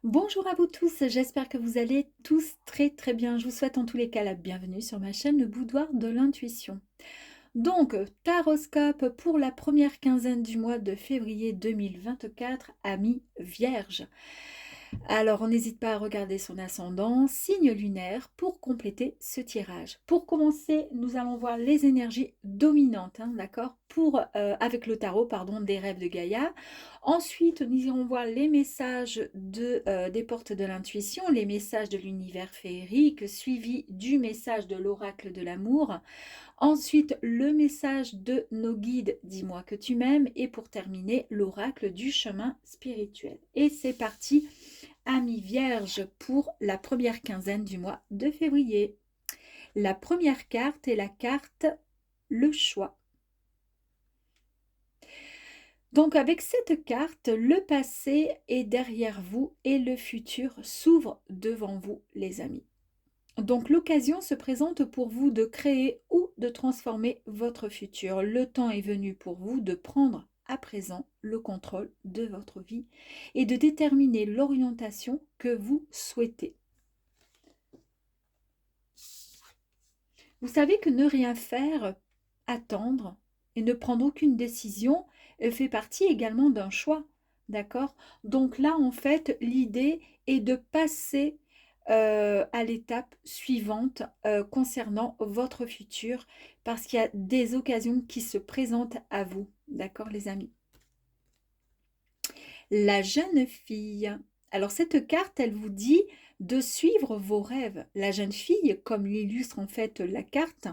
Bonjour à vous tous, j'espère que vous allez tous très bien. Je vous souhaite en tous les cas la bienvenue sur ma chaîne Le Boudoir de l'Intuition. Donc, taroscope pour la première quinzaine du mois de février 2024, amis vierges. Alors, on n'hésite pas à regarder son ascendant, signe lunaire, pour compléter ce tirage. Pour commencer, nous allons voir les énergies dominantes, hein, d'accord, avec le tarot, pardon, des rêves de Gaïa. Ensuite, nous irons voir les messages des portes de l'intuition, les messages de l'univers féerique, suivi du message de l'oracle de l'amour. Ensuite, le message de nos guides, dis-moi que tu m'aimes. Et pour terminer, l'oracle du chemin spirituel. Et c'est parti, amis vierges, pour la première quinzaine du mois de février. La première carte est la carte le choix. Donc avec cette carte, le passé est derrière vous et le futur s'ouvre devant vous, les amis. Donc l'occasion se présente pour vous de créer ou de transformer votre futur. Le temps est venu pour vous de prendre à présent le contrôle de votre vie et de déterminer l'orientation que vous souhaitez. Vous savez que ne rien faire, attendre et ne prendre aucune décision fait partie également d'un choix. D'accord? Donc là, en fait, l'idée est de passer à l'étape suivante concernant votre futur parce qu'il y a des occasions qui se présentent à vous. D'accord, les amis? La jeune fille. Alors cette carte, elle vous dit de suivre vos rêves. La jeune fille, comme l'illustre en fait la carte,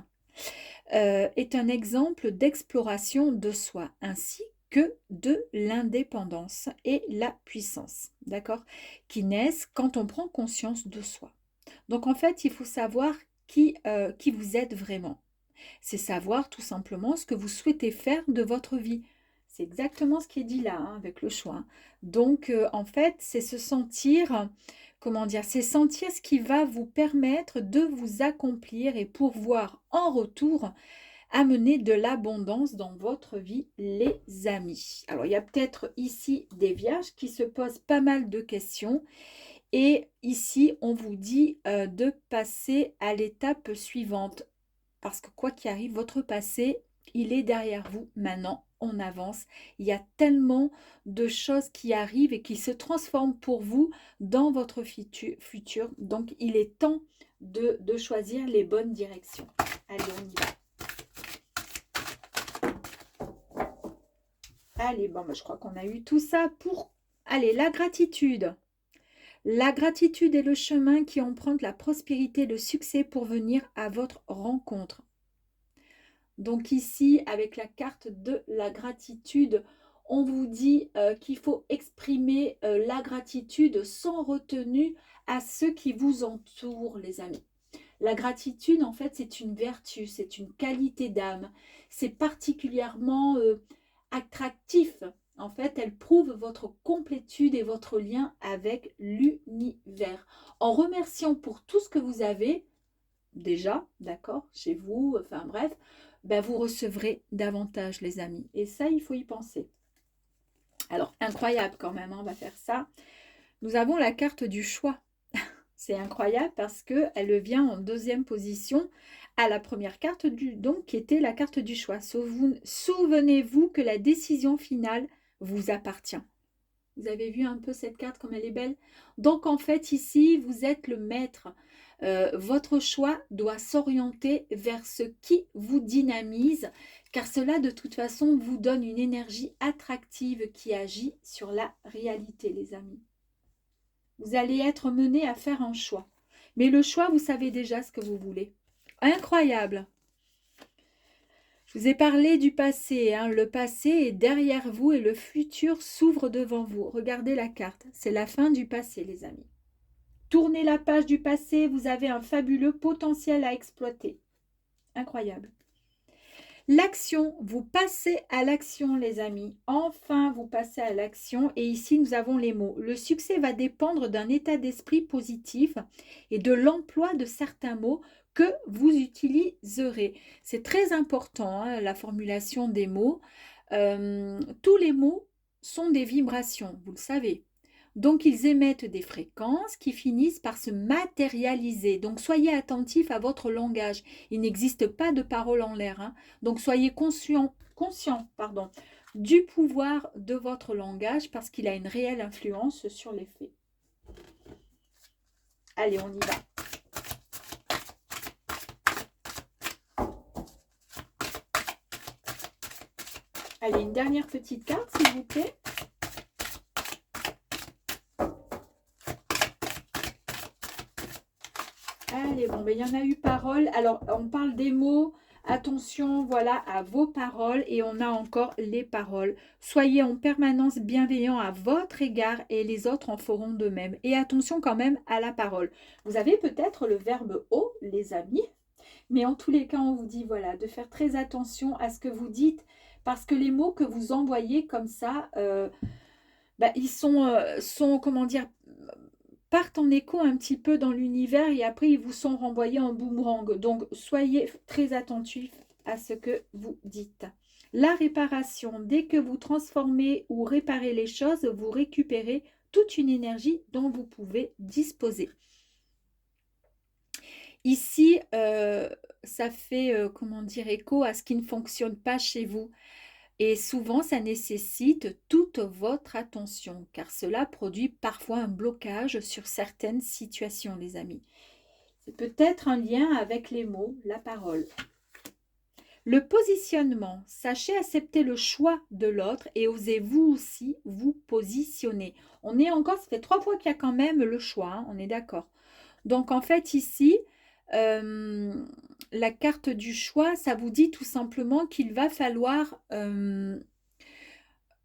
est un exemple d'exploration de soi, ainsi que de l'indépendance et la puissance, d'accord, qui naissent quand on prend conscience de soi. Donc en fait, il faut savoir qui vous êtes vraiment. C'est savoir tout simplement ce que vous souhaitez faire de votre vie. C'est exactement ce qui est dit là, hein, avec le choix, hein. Donc, en fait, c'est se sentir, comment dire, c'est sentir ce qui va vous permettre de vous accomplir et pouvoir en retour amener de l'abondance dans votre vie, les amis. Alors, il y a peut-être ici des vierges qui se posent pas mal de questions. Et ici, on vous dit de passer à l'étape suivante. Parce que quoi qu'il arrive, votre passé, il est derrière vous. Maintenant, on avance. Il y a tellement de choses qui arrivent et qui se transforment pour vous dans votre futur. Donc, il est temps de choisir les bonnes directions. Allez, on y va. Allez, bon, je crois qu'on a eu tout ça pour... Allez, la gratitude. La gratitude est le chemin qui emprunte la prospérité et le succès pour venir à votre rencontre. Donc ici, avec la carte de la gratitude, on vous dit qu'il faut exprimer la gratitude sans retenue à ceux qui vous entourent, les amis. La gratitude, en fait, c'est une vertu, c'est une qualité d'âme. C'est particulièrement attractif. En fait, elle prouve votre complétude et votre lien avec l'univers. En remerciant pour tout ce que vous avez, déjà, d'accord, chez vous, enfin bref, ben vous recevrez davantage, les amis. Et ça, il faut y penser. Alors, incroyable quand même, hein, on va faire ça. Nous avons la carte du choix. C'est incroyable parce qu'elle vient en deuxième position à la première carte, donc qui était la carte du choix. Souvenez-vous que la décision finale vous appartient. Vous avez vu un peu cette carte comme elle est belle? Donc en fait ici, vous êtes le maître. Votre choix doit s'orienter vers ce qui vous dynamise, car cela de toute façon vous donne une énergie attractive qui agit sur la réalité, les amis. Vous allez être mené à faire un choix. Mais le choix, vous savez déjà ce que vous voulez. Incroyable! Je vous ai parlé du passé, hein. Le passé est derrière vous et le futur s'ouvre devant vous. Regardez la carte, c'est la fin du passé, les amis. Tournez la page du passé, vous avez un fabuleux potentiel à exploiter. Incroyable. L'action, vous passez à l'action, les amis. Enfin, vous passez à l'action. Et ici, nous avons les mots. Le succès va dépendre d'un état d'esprit positif et de l'emploi de certains mots que vous utiliserez. C'est très important, hein, la formulation des mots. Tous les mots sont des vibrations, vous le savez. Donc, ils émettent des fréquences qui finissent par se matérialiser. Donc, soyez attentifs à votre langage. Il n'existe pas de parole en l'air, hein. Donc, soyez conscient, pardon, du pouvoir de votre langage parce qu'il a une réelle influence sur les faits. Allez, on y va. Allez, une dernière petite carte, s'il vous plaît. Allez, bon, ben, il y en a eu parole. Alors, on parle des mots. Attention, voilà, à vos paroles. Et on a encore les paroles. Soyez en permanence bienveillants à votre égard et les autres en feront de même. Et attention quand même à la parole. Vous avez peut-être le verbe « haut », les amis. Mais en tous les cas, on vous dit, voilà, de faire très attention à ce que vous dites. Parce que les mots que vous envoyez comme ça, ils sont, comment dire, partent en écho un petit peu dans l'univers et après ils vous sont renvoyés en boomerang. Donc soyez très attentifs à ce que vous dites. La réparation, dès que vous transformez ou réparez les choses, vous récupérez toute une énergie dont vous pouvez disposer. Ici, ça fait, comment dire, écho à ce qui ne fonctionne pas chez vous. Et souvent, ça nécessite toute votre attention, car cela produit parfois un blocage sur certaines situations, les amis. C'est peut-être un lien avec les mots, la parole. Le positionnement, sachez accepter le choix de l'autre et osez vous aussi vous positionner. On est encore, ça fait 3 fois qu'il y a quand même le choix, hein, on est d'accord. Donc en fait ici, la carte du choix, ça vous dit tout simplement qu'il va falloir...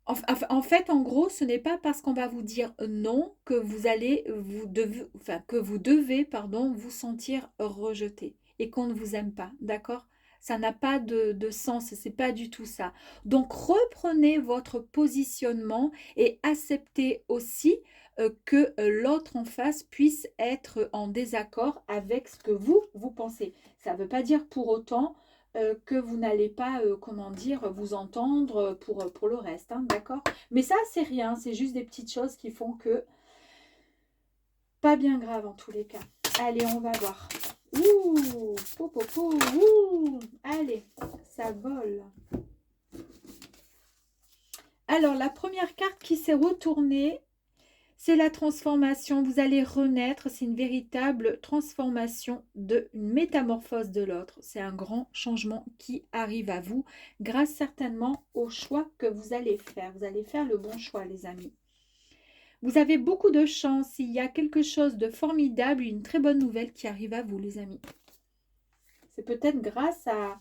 en fait, en gros, ce n'est pas parce qu'on va vous dire non que vous devez, pardon, vous sentir rejeté et qu'on ne vous aime pas, d'accord? Ça n'a pas de sens, c'est pas du tout ça. Donc, reprenez votre positionnement et acceptez aussi que l'autre en face puisse être en désaccord avec ce que vous pensez. Ça ne veut pas dire pour autant que vous n'allez pas, comment dire, vous entendre pour le reste, hein, d'accord? Mais ça, c'est rien, c'est juste des petites choses qui font que... Pas bien grave en tous les cas. Allez, on va voir. Ouh, ouh, allez, ça vole. Alors, la première carte qui s'est retournée, c'est la transformation. Vous allez renaître. C'est une véritable transformation, une métamorphose de l'autre. C'est un grand changement qui arrive à vous grâce certainement au choix que vous allez faire. Vous allez faire le bon choix, les amis. Vous avez beaucoup de chance. Il y a quelque chose de formidable, une très bonne nouvelle qui arrive à vous, les amis. C'est peut-être grâce à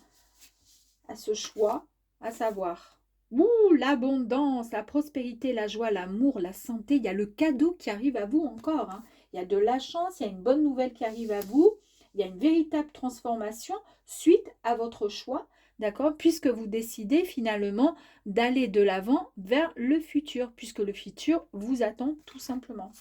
ce choix, à savoir... Ouh, l'abondance, la prospérité, la joie, l'amour, la santé. Il y a le cadeau qui arrive à vous encore, hein. Il y a de la chance, il y a une bonne nouvelle qui arrive à vous. Il y a une véritable transformation suite à votre choix, d'accord? Puisque vous décidez finalement d'aller de l'avant vers le futur, puisque le futur vous attend tout simplement.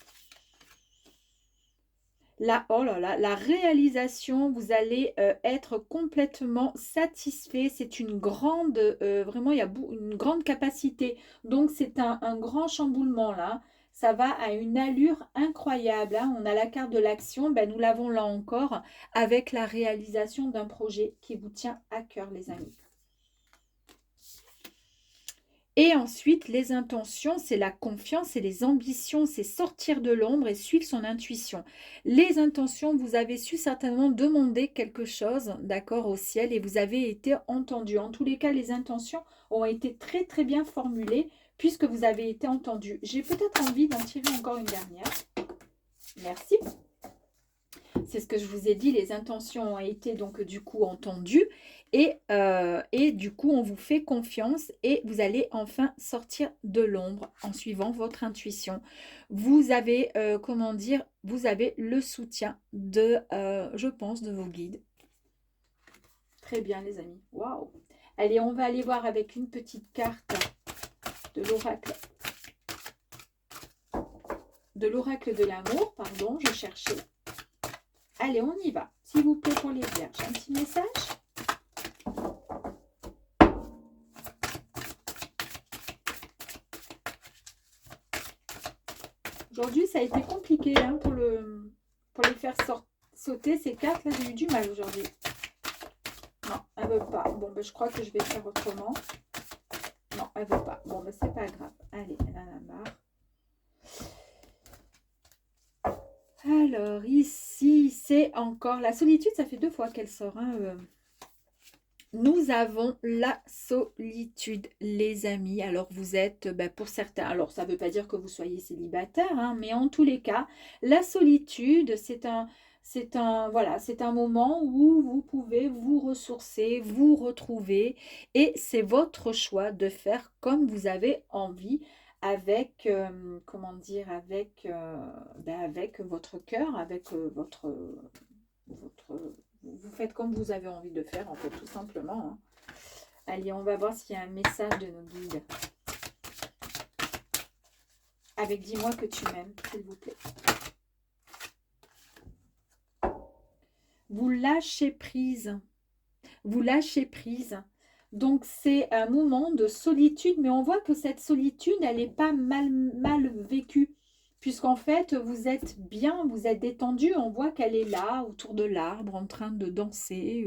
Oh là là, la réalisation, vous allez être complètement satisfait. C'est une grande, vraiment, il y a une grande capacité. Donc, c'est un grand chamboulement là. Ça va à une allure incroyable, hein. On a la carte de l'action, ben, nous l'avons là encore, avec la réalisation d'un projet qui vous tient à cœur, les amis. Et ensuite, les intentions, c'est la confiance et les ambitions, c'est sortir de l'ombre et suivre son intuition. Les intentions, vous avez su certainement demander quelque chose, d'accord, au ciel et vous avez été entendu. En tous les cas, les intentions ont été très très bien formulées puisque vous avez été entendu. J'ai peut-être envie d'en tirer encore une dernière. Merci. C'est ce que je vous ai dit, les intentions ont été donc du coup entendues et du coup on vous fait confiance et vous allez enfin sortir de l'ombre en suivant votre intuition. Vous avez, comment dire, vous avez le soutien de, je pense, de vos guides. Très bien les amis, waouh! Allez, on va aller voir avec une petite carte de l'oracle. De l'oracle de l'amour, pardon, je cherchais. Allez, on y va. S'il vous plaît, pour les vierges, un petit message. Aujourd'hui, ça a été compliqué hein, pour les faire sauter. Ces cartes, là, j'ai eu du mal aujourd'hui. Non, elle veut pas. Bon, ben, je crois que je vais faire autrement. Non, elle veut pas. Bon, ben, c'est pas grave. Allez, elle en a marre. Alors, ici, c'est encore la solitude. Ça fait 2 fois qu'elle sort. Hein, Nous avons la solitude, les amis. Alors, vous êtes, ben, pour certains, alors ça ne veut pas dire que vous soyez célibataire, hein, mais en tous les cas, la solitude, voilà, c'est un moment où vous pouvez vous ressourcer, vous retrouver, et c'est votre choix de faire comme vous avez envie avec, comment dire, avec votre cœur, avec vous faites comme vous avez envie de faire, en fait, tout simplement. Hein. Allez, on va voir s'il y a un message de nos guides. Avec dis-moi que tu m'aimes, s'il vous plaît. Vous lâchez prise. Vous lâchez prise. Donc, c'est un moment de solitude, mais on voit que cette solitude, elle n'est pas mal vécue. Puisqu'en fait, vous êtes bien, vous êtes détendu. On voit qu'elle est là, autour de l'arbre, en train de danser.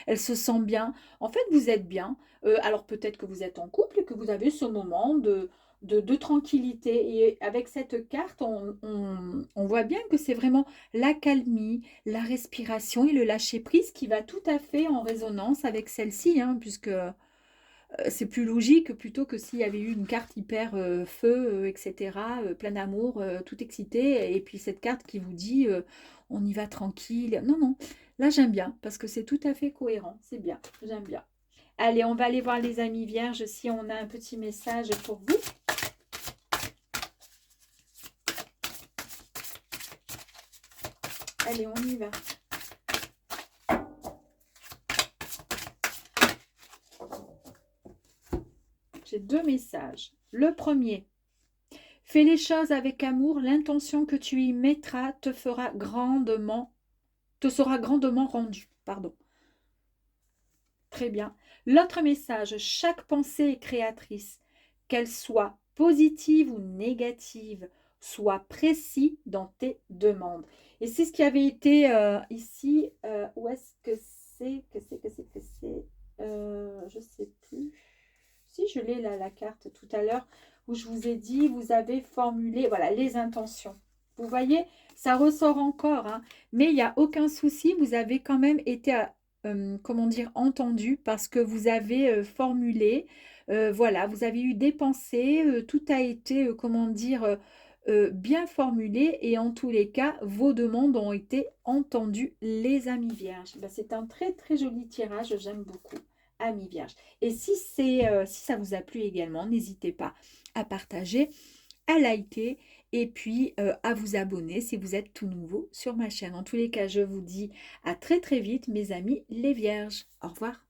Elle se sent bien. En fait, vous êtes bien. Alors, peut-être que vous êtes en couple et que vous avez ce moment de tranquillité. Et avec cette carte, on voit bien que c'est vraiment la calmie, la respiration et le lâcher-prise qui va tout à fait en résonance avec celle-ci, hein, puisque c'est plus logique plutôt que s'il y avait eu une carte hyper feu, etc., plein d'amour, tout excité, et puis cette carte qui vous dit on y va tranquille. Non, non, là j'aime bien, parce que c'est tout à fait cohérent, c'est bien, j'aime bien. Allez, on va aller voir les amis vierges si on a un petit message pour vous. Allez, on y va. J'ai 2 messages. Le premier, fais les choses avec amour, l'intention que tu y mettras te sera grandement rendue. Pardon. Très bien. L'autre message, chaque pensée est créatrice, qu'elle soit positive ou négative, sois précis dans tes demandes. Et c'est ce qui avait été ici. Où est-ce que c'est je ne sais plus. Si je l'ai là, la carte tout à l'heure, où je vous ai dit, vous avez formulé, voilà, les intentions. Vous voyez, ça ressort encore, hein, mais il n'y a aucun souci, vous avez quand même été, comment dire, entendu parce que vous avez formulé, voilà, vous avez eu des pensées, tout a été, comment dire, bien formulé et en tous les cas, vos demandes ont été entendues, les amis vierges. Ben, c'est un très très joli tirage, j'aime beaucoup. Amis vierges. Et si ça vous a plu également, n'hésitez pas à partager, à liker et puis à vous abonner si vous êtes tout nouveau sur ma chaîne. En tous les cas, je vous dis à très très vite, mes amis les vierges. Au revoir.